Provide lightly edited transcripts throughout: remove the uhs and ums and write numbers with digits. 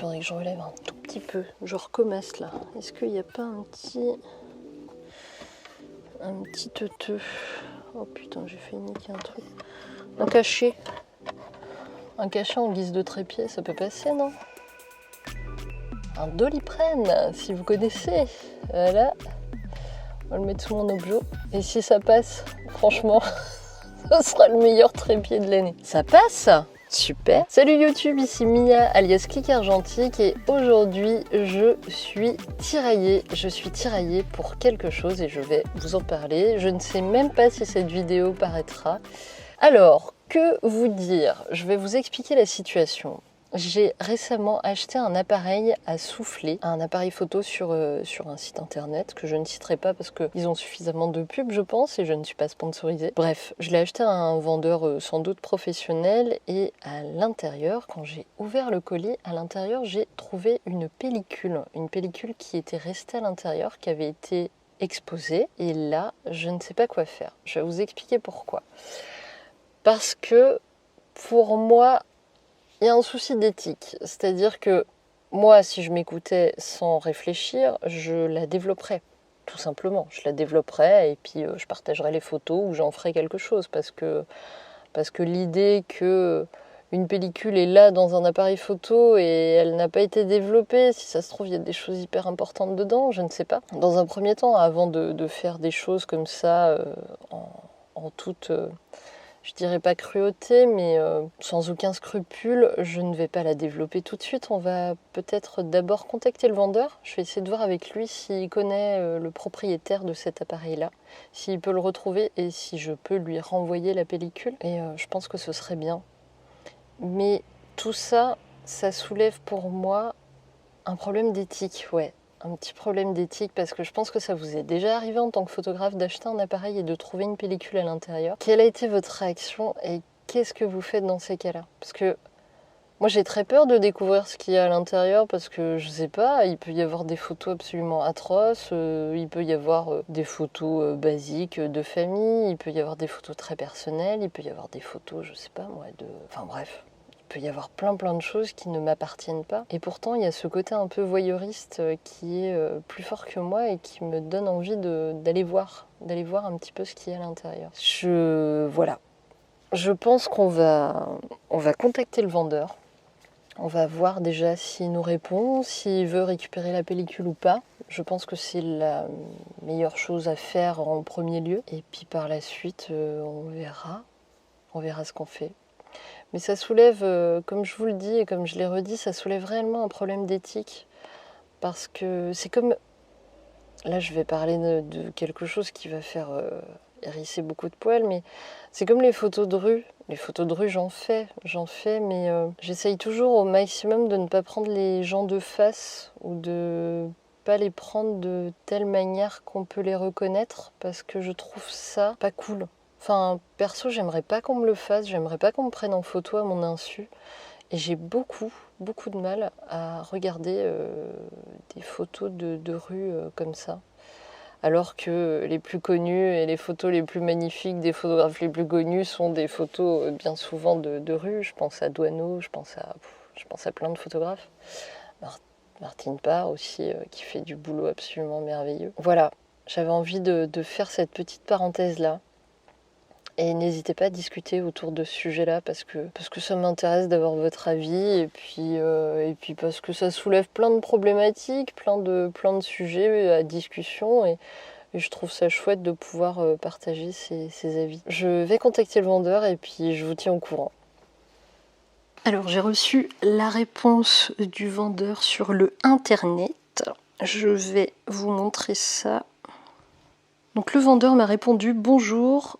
faudrait que je relève un tout petit peu. Je recommence là. Est-ce qu'il n'y a pas un petit teuteux? Oh putain, j'ai fait niquer un truc. Un cachet. Un cachet en guise de trépied, ça peut passer, non? Un Doliprane, si vous connaissez. Voilà. On va le mettre sous mon objet. Et si ça passe, franchement, ce sera le meilleur trépied de l'année. Ça passe? Super. Salut YouTube, ici Mia alias Click Argentique et aujourd'hui je suis tiraillée. Je suis tiraillée pour quelque chose et je vais vous en parler. Je ne sais même pas si cette vidéo paraîtra. Alors, que vous dire? Je vais vous expliquer la situation. J'ai récemment acheté un appareil à souffler, un appareil photo sur un site internet que je ne citerai pas parce qu'ils ont suffisamment de pubs je pense et je ne suis pas sponsorisée. Bref, je l'ai acheté à un vendeur sans doute professionnel et à l'intérieur, quand j'ai ouvert le colis, à l'intérieur j'ai trouvé une pellicule qui était restée à l'intérieur, qui avait été exposée et là je ne sais pas quoi faire. Je vais vous expliquer pourquoi. Parce que pour moi, il y a un souci d'éthique, c'est-à-dire que moi, si je m'écoutais sans réfléchir, je la développerais, tout simplement. Je la développerais et puis je partagerais les photos ou j'en ferais quelque chose parce que l'idée que une pellicule est là dans un appareil photo et elle n'a pas été développée, si ça se trouve, il y a des choses hyper importantes dedans, je ne sais pas. Dans un premier temps, avant de faire des choses comme ça, en toute... je dirais pas cruauté, mais sans aucun scrupule, je ne vais pas la développer tout de suite. On va peut-être d'abord contacter le vendeur. Je vais essayer de voir avec lui s'il connaît le propriétaire de cet appareil-là, s'il peut le retrouver et si je peux lui renvoyer la pellicule. Et je pense que ce serait bien. Mais tout ça, ça soulève pour moi un problème d'éthique, ouais. Un petit problème d'éthique parce que je pense que ça vous est déjà arrivé en tant que photographe d'acheter un appareil et de trouver une pellicule à l'intérieur. Quelle a été votre réaction et qu'est-ce que vous faites dans ces cas-là? Parce que moi j'ai très peur de découvrir ce qu'il y a à l'intérieur parce que je sais pas, il peut y avoir des photos absolument atroces, il peut y avoir des photos basiques de famille, il peut y avoir des photos très personnelles, il peut y avoir des photos, je sais pas moi, Enfin bref. Il peut y avoir plein de choses qui ne m'appartiennent pas. Et pourtant, il y a ce côté un peu voyeuriste qui est plus fort que moi et qui me donne envie d'aller voir un petit peu ce qu'il y a à l'intérieur. Voilà. Je pense qu'on va contacter le vendeur. On va voir déjà s'il nous répond, s'il veut récupérer la pellicule ou pas. Je pense que c'est la meilleure chose à faire en premier lieu. Et puis par la suite, on verra ce qu'on fait. Mais ça soulève, comme je vous le dis et comme je l'ai redit, ça soulève réellement un problème d'éthique. Parce que c'est comme... Là, je vais parler de quelque chose qui va faire hérisser beaucoup de poils, mais c'est comme les photos de rue. Les photos de rue, j'en fais, mais j'essaye toujours au maximum de ne pas prendre les gens de face ou de pas les prendre de telle manière qu'on peut les reconnaître, parce que je trouve ça pas cool. Enfin, perso, j'aimerais pas qu'on me le fasse, j'aimerais pas qu'on me prenne en photo à mon insu. Et j'ai beaucoup de mal à regarder des photos de rue comme ça. Alors que les plus connus et les photos les plus magnifiques des photographes les plus connus sont des photos bien souvent de rue. Je pense à Doisneau, je pense à plein de photographes. Martine Parr aussi, qui fait du boulot absolument merveilleux. Voilà, j'avais envie de faire cette petite parenthèse-là. Et n'hésitez pas à discuter autour de ce sujet-là parce que ça m'intéresse d'avoir votre avis et puis parce que ça soulève plein de problématiques, plein de sujets à discussion et je trouve ça chouette de pouvoir partager ces avis. Je vais contacter le vendeur et puis je vous tiens au courant. Alors j'ai reçu la réponse du vendeur sur le internet. Je vais vous montrer ça. Donc le vendeur m'a répondu: bonjour.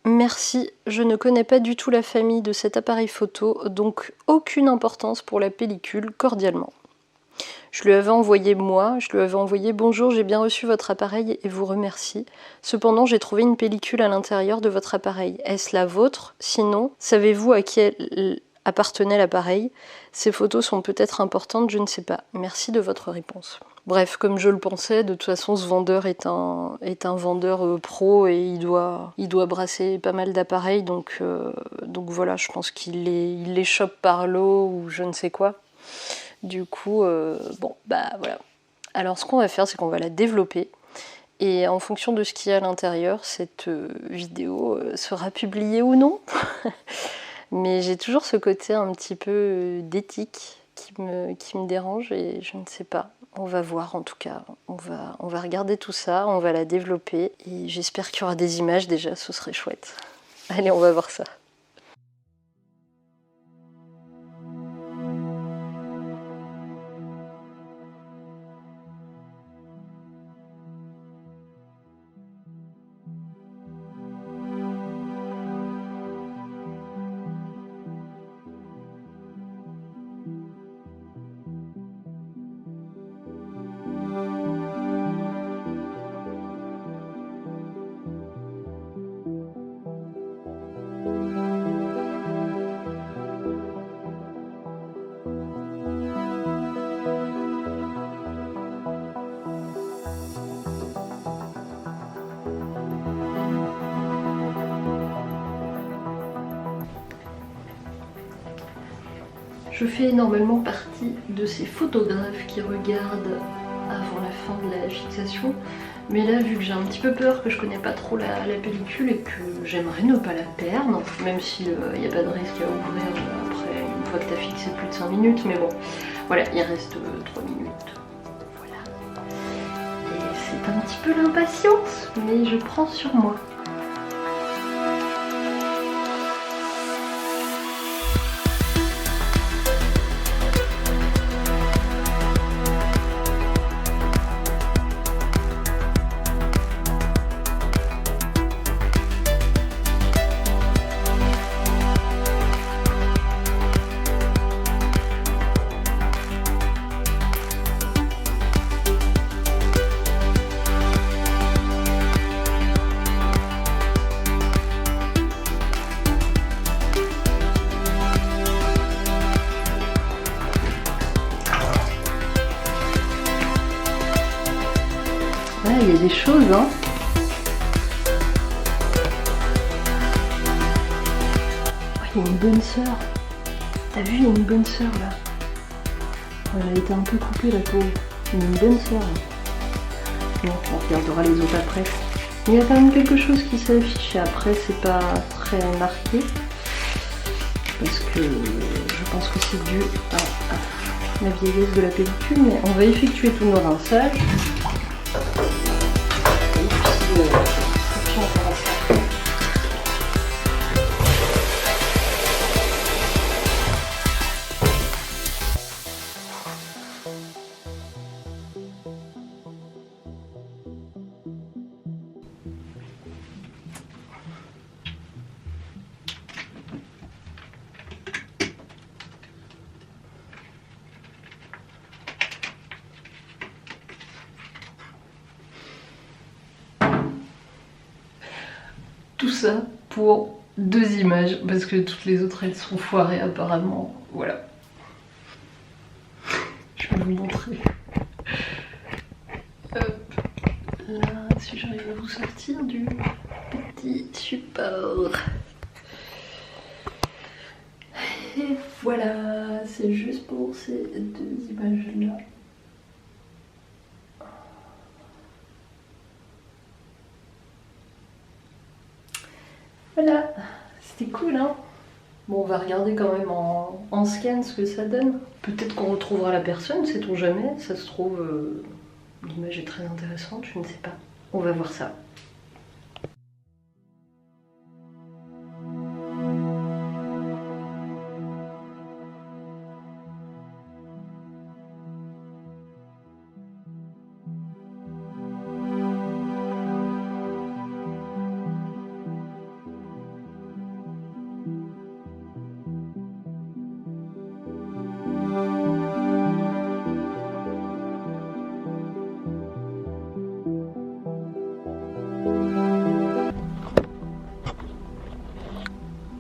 Merci, je ne connais pas du tout la famille de cet appareil photo, donc aucune importance pour la pellicule, cordialement. Je lui avais envoyé bonjour, j'ai bien reçu votre appareil et vous remercie. Cependant, j'ai trouvé une pellicule à l'intérieur de votre appareil. Est-ce la vôtre? Sinon, savez-vous à qui appartenait l'appareil? Ces photos sont peut-être importantes, je ne sais pas. Merci de votre réponse. Bref, comme je le pensais, de toute façon, ce vendeur est un vendeur pro et il doit brasser pas mal d'appareils, donc voilà, je pense qu'il les chope par lot ou je ne sais quoi. Du coup, bon, bah voilà. Alors ce qu'on va faire, c'est qu'on va la développer. Et en fonction de ce qu'il y a à l'intérieur, cette vidéo sera publiée ou non. Mais j'ai toujours ce côté un petit peu d'éthique qui me dérange et je ne sais pas. On va voir en tout cas. On va regarder tout ça, on va la développer. Et j'espère qu'il y aura des images déjà, ce serait chouette. Allez, on va voir ça. Je fais normalement partie de ces photographes qui regardent avant la fin de la fixation. Mais là, vu que j'ai un petit peu peur, que je connais pas trop la pellicule et que j'aimerais ne pas la perdre, même s'il n'y a pas de risque à ouvrir après une fois que tu as fixé plus de 5 minutes, mais bon, voilà, il reste 3 minutes. Voilà. Et c'est un petit peu l'impatience, mais je prends sur moi. Il y a des choses, hein. Oh, il y a une bonne sœur. T'as vu, il y a une bonne sœur là. Elle a été un peu coupée la peau. Il y a une bonne sœur. Bon, on regardera les autres après. Mais il y a quand même quelque chose qui s'affiche. Après, c'est pas très marqué. Parce que je pense que c'est dû à la vieillesse de la pellicule. Mais on va effectuer tout nos rinçages. Tout ça pour 2 images, parce que toutes les autres elles sont foirées apparemment. Voilà. Je vais vous montrer. Hop. Là, si j'arrive à vous sortir du petit support. Et voilà, c'est juste pour ces 2 images-là. Voilà, c'était cool, hein. Bon, on va regarder quand même en scan ce que ça donne. Peut-être qu'on retrouvera la personne, sait-on jamais. Ça se trouve, l'image est très intéressante, je ne sais pas. On va voir ça.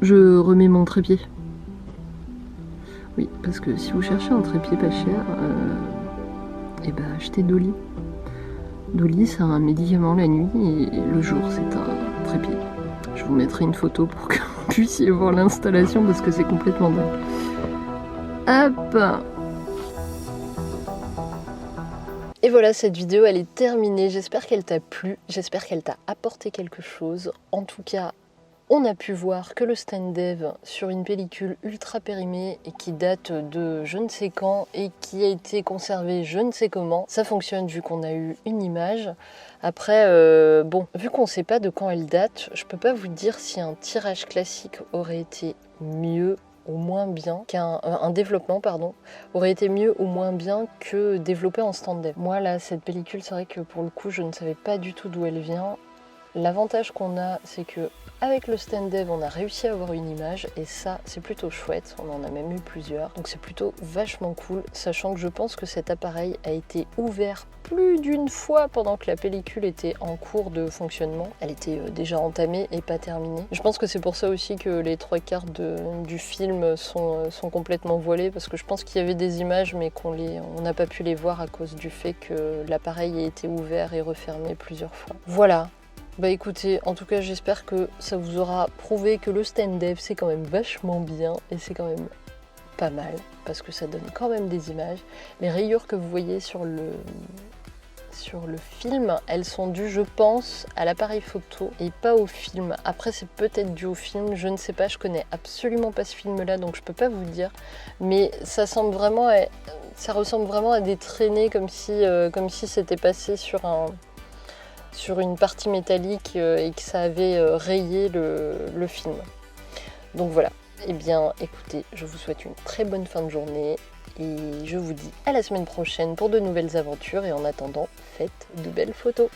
Je remets mon trépied. Oui, parce que si vous cherchez un trépied pas cher, et ben achetez Dolly. Dolly, c'est un médicament la nuit et le jour, c'est un trépied. Je vous mettrai une photo pour que vous puissiez voir l'installation parce que c'est complètement dingue. Hop! Et voilà, cette vidéo elle est terminée, j'espère qu'elle t'a plu, j'espère qu'elle t'a apporté quelque chose. En tout cas, on a pu voir que le stand dev sur une pellicule ultra périmée et qui date de je ne sais quand et qui a été conservé je ne sais comment, ça fonctionne vu qu'on a eu une image. Après, bon, vu qu'on ne sait pas de quand elle date, je peux pas vous dire si un tirage classique aurait été mieux ou moins bien un développement pardon, aurait été mieux ou moins bien que développé en stand dev. Moi là, cette pellicule, c'est vrai que pour le coup, je ne savais pas du tout d'où elle vient. L'avantage qu'on a, c'est que avec le stand dev, on a réussi à avoir une image et ça, c'est plutôt chouette. On en a même eu plusieurs, donc c'est plutôt vachement cool, sachant que je pense que cet appareil a été ouvert plus d'une fois pendant que la pellicule était en cours de fonctionnement. Elle était déjà entamée et pas terminée. Je pense que c'est pour ça aussi que les 3/4 du film sont complètement voilés, parce que je pense qu'il y avait des images mais on n'a pas pu les voir à cause du fait que l'appareil a été ouvert et refermé plusieurs fois. Voilà. Bah écoutez, en tout cas j'espère que ça vous aura prouvé que le stand dev c'est quand même vachement bien et c'est quand même pas mal parce que ça donne quand même des images. Les rayures que vous voyez sur le film, elles sont dues je pense à l'appareil photo et pas au film. Après c'est peut-être dû au film, je ne sais pas, je connais absolument pas ce film là donc je peux pas vous le dire, mais ça ressemble vraiment à des traînées comme si c'était passé sur une partie métallique et que ça avait rayé le film. Donc voilà, eh bien écoutez, je vous souhaite une très bonne fin de journée et je vous dis à la semaine prochaine pour de nouvelles aventures et en attendant, faites de belles photos.